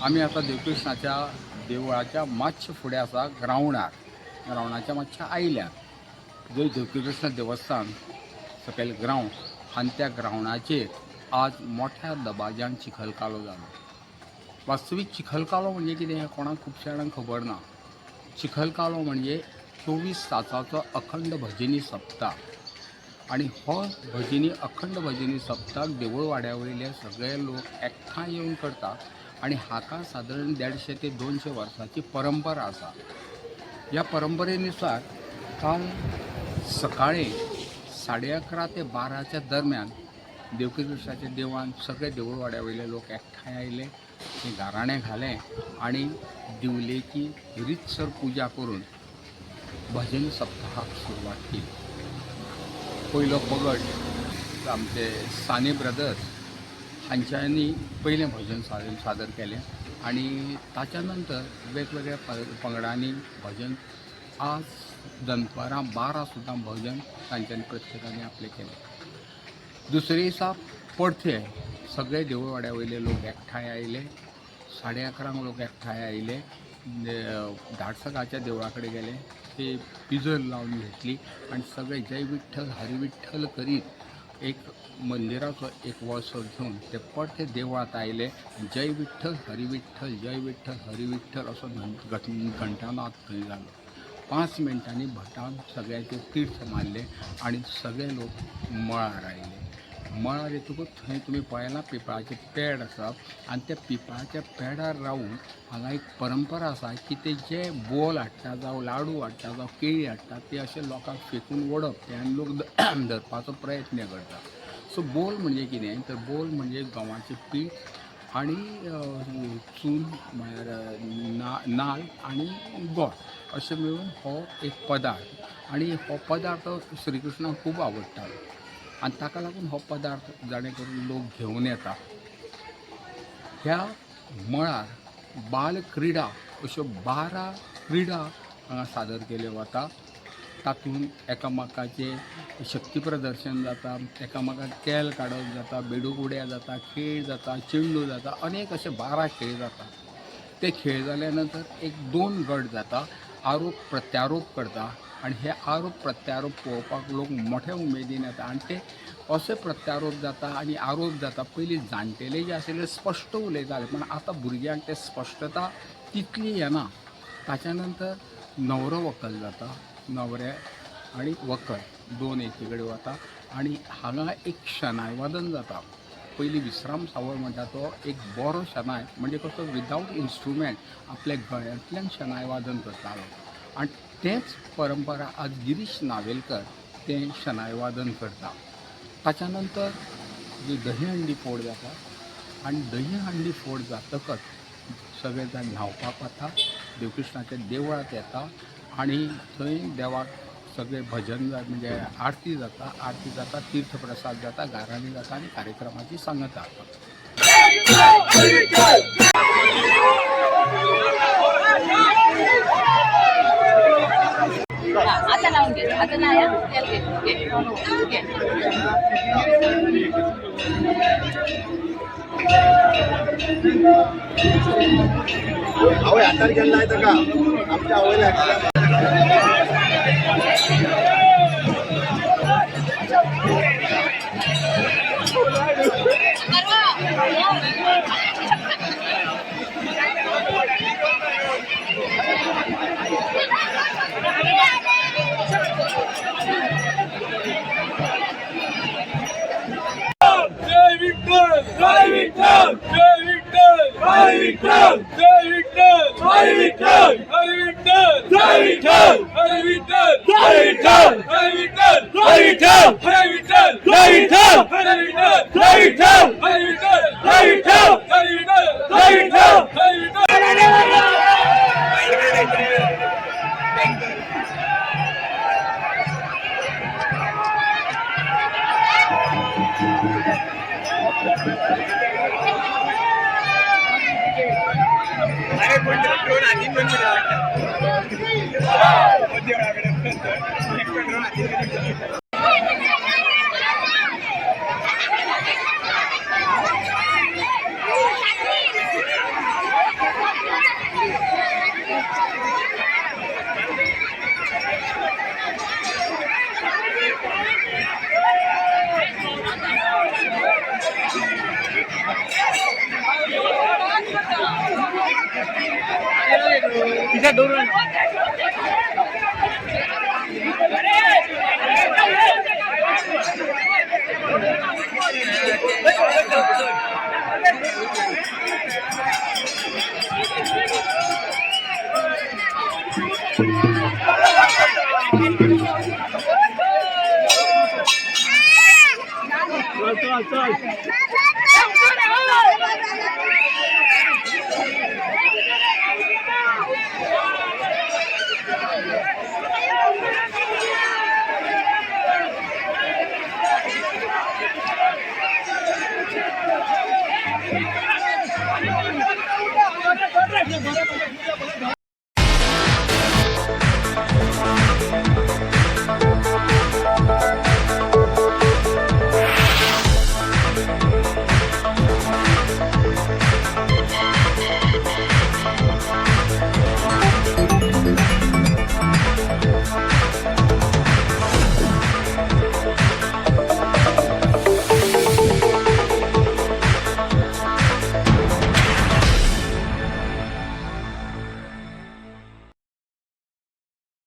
आम्ही आता देवकृष्णाच्या देवळाच्या मातशे फुडें आसा ग्रावंडाच्या मातशे आयल्यार जंय देवकृष्ण देवस्थान सकयल ग्रावंड आनी त्या ग्रावंडाचेर आज मोठ्या दबाज्यान चिखलकालो जालो. वास्तवीक चिखलकालो म्हणजे कितें हें कोणाक खुबश्या जाणांक खबर ना. चिखलकालो म्हणजे 24 तासाचो अखंड भजनी सप्ताह आणि हो अखंड भजनी सप्ताक देवूळ वाड्या वयले सगळे लोक एकठांय येवन करतात आणि हाका सादारण 150 ते 200 वर्सांची परंपरा आसा. ह्या परंपरेनुसार काल सकाळी 11:30 ते 12च्या दरम्यान देवकृष्णाच्या देवळान सगळे देवूळ वाड्या वयले लोक एकठांय आयले, ते गाराणें घालें आणि दिवलेची रितसर पुजा करून भजन सप्ताहाक सुरवात केली. पयलो पगड आमचे साने ब्रदर्स हांच्यांनी पयलें भजन सादर केलें आणि ताच्या नंतर वेगवेगळ्या पंगडांनी भजन आज दनपारां 12 सुद्दां भजन तांच्यांनी प्रत्येकाने आपलें केलें. दुसरे दिसा परते सगळे देवूळ वाड्या वयले लोक एकठांय आयले. 11:30 लोक एकठांय आयले. धाडसगाच्या देवळा कडेन गेले, ते पिजर लावन घेतली आणि सगळे जय विठ्ठल हरी विठ्ठल करीत एक मंदिराचो एक वळसो घेवन ते परते देवळांत आयले. जय विठ्ठल हरी विठ्ठल जय विठ्ठल हरी विठ्ठल असो घंटानाद थंय जालो. 5 मिनटांनी भटान सगळ्याचे तीर्थ मारले आणि सगळे लोक मळार आयले. मळार येतकूच थंय तुमी पळयलां पिंपळाचे पेड आसा आनी त्या पिंपळाच्या पेडार रावून हांगा एक परंपरा आसा की ते जे बोल हाडटा जावं लाडू हाडटा जावं केळी हाडटा ते अशे लोकांक फेकून ओडप ते आनी लोक धरपाचो प्रयत्न करता. सो बोल म्हणजे कितें तर बोल म्हणजे गंवाचें पीठ आनी चून म्हळ्यार नाल्ल आनी गोड अशें मेळून हो एक पदार्थ आनी हो पदार्थ श्री कृष्णाक खूब आवडटालो आनी ताका लागून हो पदार्थ जाणें करून लोक घेवन येता. ह्या मळार बाल क्रिडा अश्यो 12 क्रिडा हांगा सादर केल्यो वता. तातूंत एकामेकाचें शक्ती प्रदर्शन जाता, एकामेकाक तेल काडप जाता, बेडूक उड्या जाता, खेळ जाता, चेंडू जाता, अनेक अशे 12 खेळ जाता. ते खेळ जाल्या नंतर एक 2 गट जाता, आरोप प्रत्यारोप करता आणि हे आरोप प्रत्यारोप पळोवपाक लोक मोठ्या उमेदीन येता आणि ते अशे प्रत्यारोप जाता आणि आरोप जाता. पयलीं जाणटेले जे आशिल्ले स्पश्ट उलयताले पण आतां भुरग्यांक ते स्पश्टता तितली येना. ताच्या नंतर न्हवरो व्हंकल जाता, न्हवरे आनी व्हंकल 2 एकी कडेन वता आनी हांगा एक शनाय वादन जाता. पयलीं विश्राम सावळ म्हणटा तो एक बरो शनाय म्हणजे कसो विदावट इन्स्ट्रुमेंट आपल्या गळ्यांतल्यान शनाय वादन करतालो आनी तेच परंपरा आज गिरीश नावेलकर तें शनाय वादन करता. ताच्या नंतर जी दही हंडी फोड जाता आनी दही हंडी फोड जातकच सगळे जाण न्हांवपाक वता, देवकृष्णाच्या देवळांत येता आणि थंय देवाक सगळे भजन म्हणजे आरती जाता, तीर्थप्रसाद जाता, गाराणी जाता आनी कार्यक्रमाची सांगता जाता. आता लावून घे, आता नाही आवय हातार गेल्ला आहे का आमच्या आवयला जय विठ्ठल जय विठ्ठल जय विठ्ठल जय विठ्ठल जय विठ्ठल हरी विठ्ठल हरी विठ्ठल जय विठ्ठल हरी विठ्ठल जय विठ्ठल हरी विठ्ठल जय विठ्ठल हरी विठ्ठल जय विठ्ठल हरी विठ्ठल जय विठ्ठल हरी विठ्ठल जय विठ्ठल हरी विठ्ठल जय विठ्ठल हरी विठ्ठल. अरे कोण ड्रोन आधी पण चल